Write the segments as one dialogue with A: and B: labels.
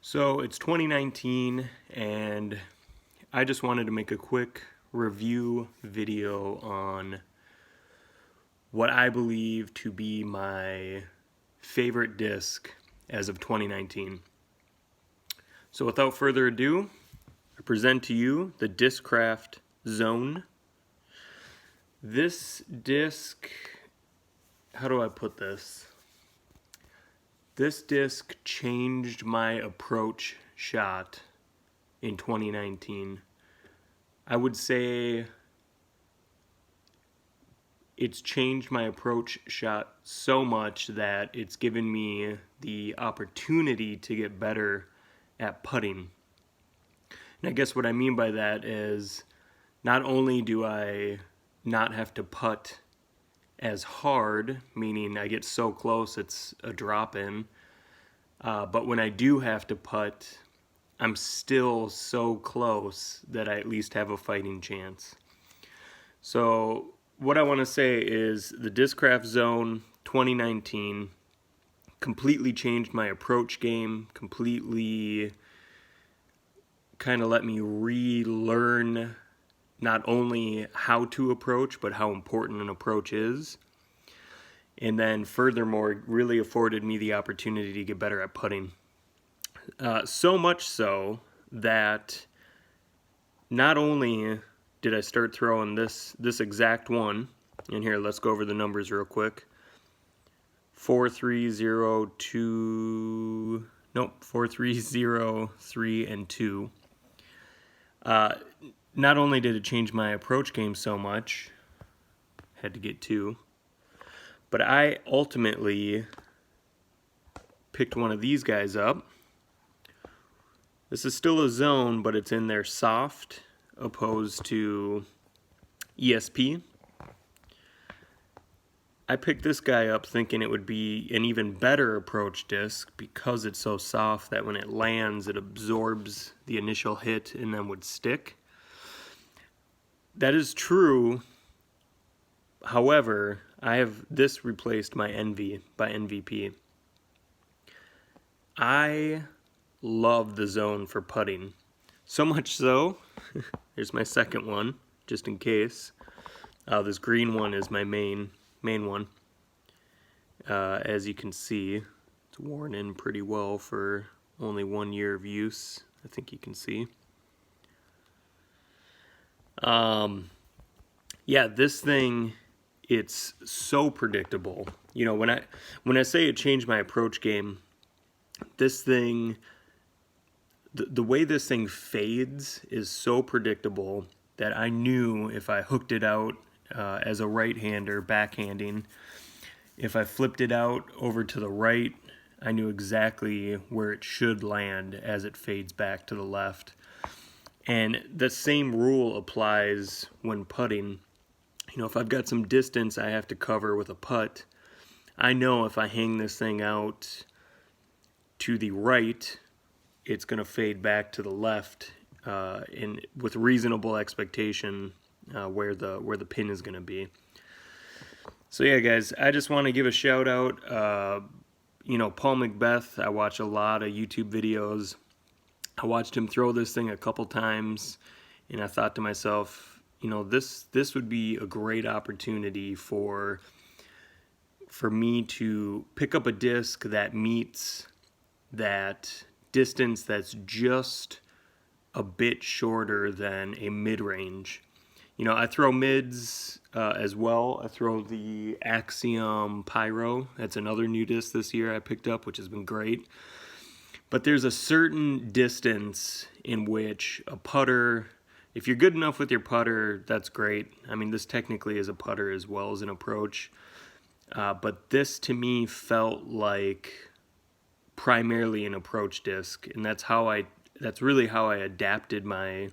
A: So it's 2019 and I just wanted to make a quick review video on what I believe to be my favorite disc as of 2019. So without further ado, I present to you the Discraft Zone. This disc, how do I put this? This disc changed my approach shot in 2019. I would say it's changed my approach shot so much that it's given me the opportunity to get better at putting. And I guess what I mean by that is not only do I not have to putt as hard, meaning I get so close it's a drop in, but when I do have to putt, I'm still so close that I at least have a fighting chance. So what I want to say is the Discraft Zone 2019 completely changed my approach game, completely kind of let me relearn not only how to approach, but how important an approach is. And then furthermore, really afforded me the opportunity to get better at putting. So much so that not only did I start throwing this exact one, and here, let's go over the numbers real quick. 4302, nope, 4303 and 2. Not only did it change my approach game so much, had to get 2, but I ultimately picked one of these guys up. This is still a zone, but it's in their soft opposed to ESP. I picked this guy up thinking it would be an even better approach disc because it's so soft that when it lands it absorbs the initial hit and then would stick. That is true. However, I have this replaced my Envy by MVP. I love the zone for putting. So much so, here's my second one, just in case. This green one is my main one. As you can see, it's worn in pretty well for only 1 year of use, I think you can see. Yeah, this thing, it's so predictable. You know, when I say it changed my approach game, this thing, the way this thing fades is so predictable that I knew if I hooked it out as a right-hander backhanding, if I flipped it out over to the right, I knew exactly where it should land as it fades back to the left. And the same rule applies when putting. You know, if I've got some distance I have to cover with a putt, I know if I hang this thing out to the right, it's going to fade back to the left with reasonable expectation where the pin is going to be. So yeah, guys, I just want to give a shout out. You know, Paul McBeth, I watch a lot of YouTube videos. I watched him throw this thing a couple times, and I thought to myself, you know, this would be a great opportunity for me to pick up a disc that meets that distance that's just a bit shorter than a mid-range. You know, I throw mids as well. I throw the Axiom Pyro. That's another new disc this year I picked up, which has been great. But there's a certain distance in which a putter, if you're good enough with your putter, that's great. I mean, this technically is a putter as well as an approach. But this to me felt like primarily an approach disc, and that's really how I adapted my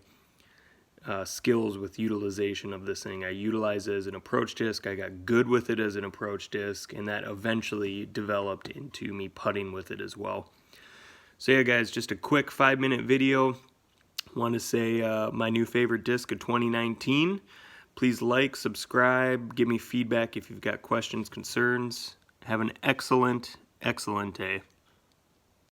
A: skills with utilization of this thing. I utilized it as an approach disc, I got good with it as an approach disc, and that eventually developed into me putting with it as well. So yeah, guys, just a quick 5-minute video. Want to say my new favorite disc of 2019. Please like, subscribe, give me feedback if you've got questions, concerns. Have an excellent day.